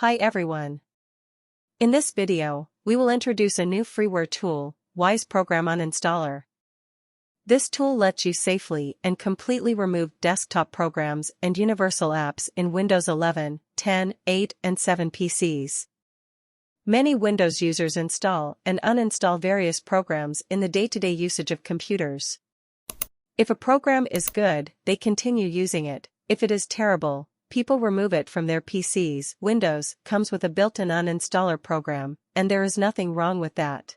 Hi everyone. In this video, we will introduce a new freeware tool, Wise Program Uninstaller. This tool lets you safely and completely remove desktop programs and universal apps in Windows 11, 10, 8, and 7 PCs. Many Windows users install and uninstall various programs in the day-to-day usage of computers. If a program is good, they continue using it. If it is terrible, people remove it from their PCs. Windows comes with a built-in uninstaller program, and there is nothing wrong with that.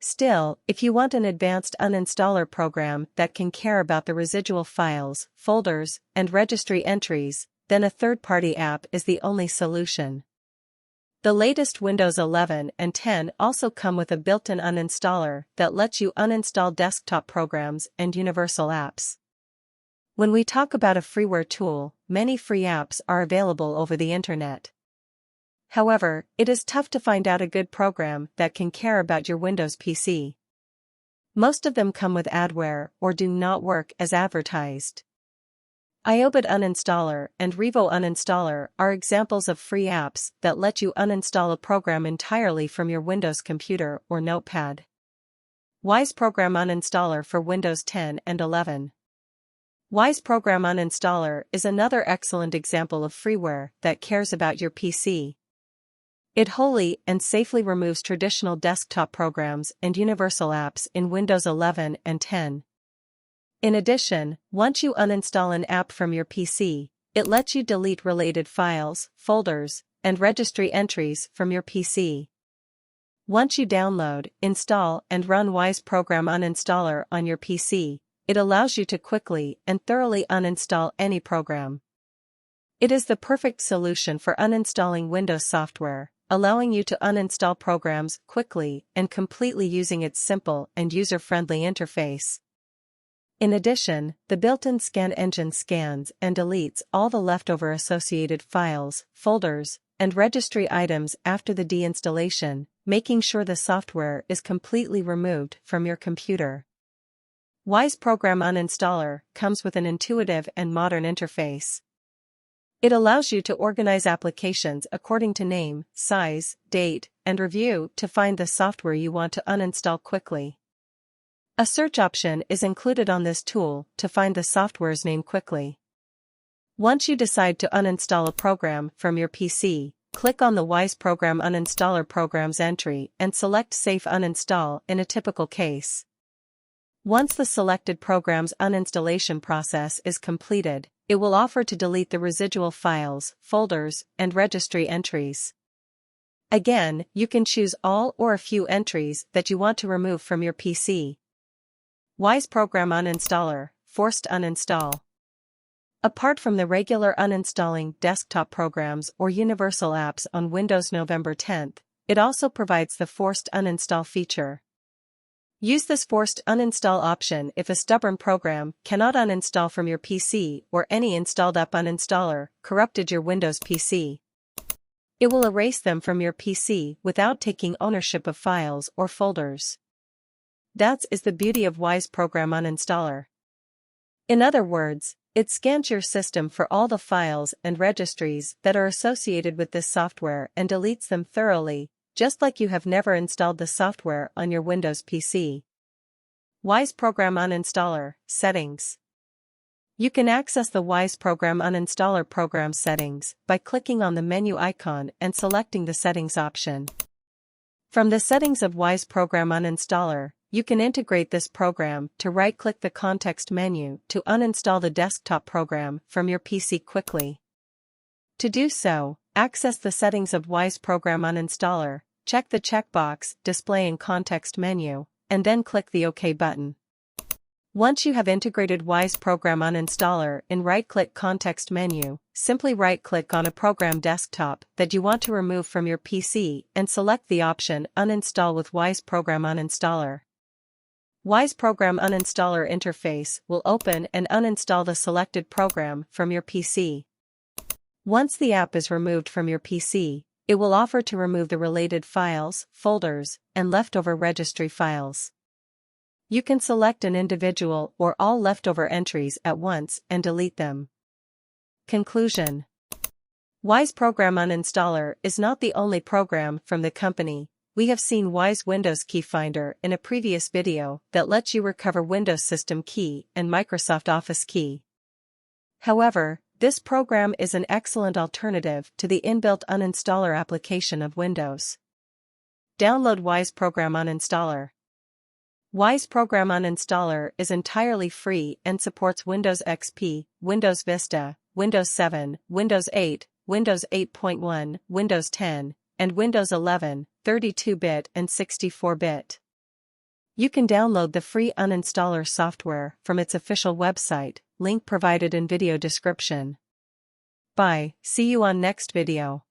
Still, if you want an advanced uninstaller program that can care about the residual files, folders, and registry entries, then a third-party app is the only solution. The latest Windows 11 and 10 also come with a built-in uninstaller that lets you uninstall desktop programs and universal apps. When we talk about a freeware tool, many free apps are available over the internet. However, it is tough to find out a good program that can care about your Windows PC. Most of them come with adware or do not work as advertised. iObit Uninstaller and Revo Uninstaller are examples of free apps that let you uninstall a program entirely from your Windows computer or notepad. Wise Program Uninstaller for Windows 10 and 11. Wise Program Uninstaller is another excellent example of freeware that cares about your PC. It wholly and safely removes traditional desktop programs and universal apps in Windows 11 and 10. In addition, once you uninstall an app from your PC, it lets you delete related files, folders, and registry entries from your PC. Once you download, install, and run Wise Program Uninstaller on your PC, it allows you to quickly and thoroughly uninstall any program. It is the perfect solution for uninstalling Windows software, allowing you to uninstall programs quickly and completely using its simple and user-friendly interface. In addition, the built-in scan engine scans and deletes all the leftover associated files, folders, and registry items after the deinstallation, making sure the software is completely removed from your computer. Wise Program Uninstaller comes with an intuitive and modern interface. It allows you to organize applications according to name, size, date, and review to find the software you want to uninstall quickly. A search option is included on this tool to find the software's name quickly. Once you decide to uninstall a program from your PC, click on the Wise Program Uninstaller Programs entry and select Safe Uninstall in a typical case. Once the selected program's uninstallation process is completed, it will offer to delete the residual files, folders, and registry entries. Again, you can choose all or a few entries that you want to remove from your PC. Wise Program Uninstaller, Forced Uninstall. Apart from the regular uninstalling desktop programs or universal apps on Windows November 10th, it also provides the Forced Uninstall feature. Use this forced uninstall option if a stubborn program cannot uninstall from your PC or any installed app uninstaller corrupted your Windows PC. It will erase them from your PC without taking ownership of files or folders. That is the beauty of Wise Program Uninstaller. In other words, it scans your system for all the files and registries that are associated with this software and deletes them thoroughly, just like you have never installed the software on your Windows PC. Wise Program Uninstaller, Settings. You can access the Wise Program Uninstaller program settings by clicking on the menu icon and selecting the Settings option. From the settings of Wise Program Uninstaller, you can integrate this program to right-click the context menu to uninstall the desktop program from your PC quickly. To do so, access the settings of Wise Program Uninstaller, check the checkbox Display in Context menu, and then click the OK button. Once you have integrated Wise Program Uninstaller in right-click Context menu, simply right-click on a program desktop that you want to remove from your PC and select the option Uninstall with Wise Program Uninstaller. Wise Program Uninstaller interface will open and uninstall the selected program from your PC. Once the app is removed from your PC, it will offer to remove the related files, folders, and leftover registry files. You can select an individual or all leftover entries at once and delete them. Conclusion. Wise Program Uninstaller is not the only program from the company. We have seen Wise Windows Key Finder in a previous video that lets you recover Windows System Key and Microsoft Office Key. However, this program is an excellent alternative to the inbuilt uninstaller application of Windows. Download Wise Program Uninstaller. Wise Program Uninstaller is entirely free and supports Windows XP, Windows Vista, Windows 7, Windows 8, Windows 8.1, Windows 10, and Windows 11, 32-bit and 64-bit. You can download the free uninstaller software from its official website, link provided in video description. Bye, see you on next video.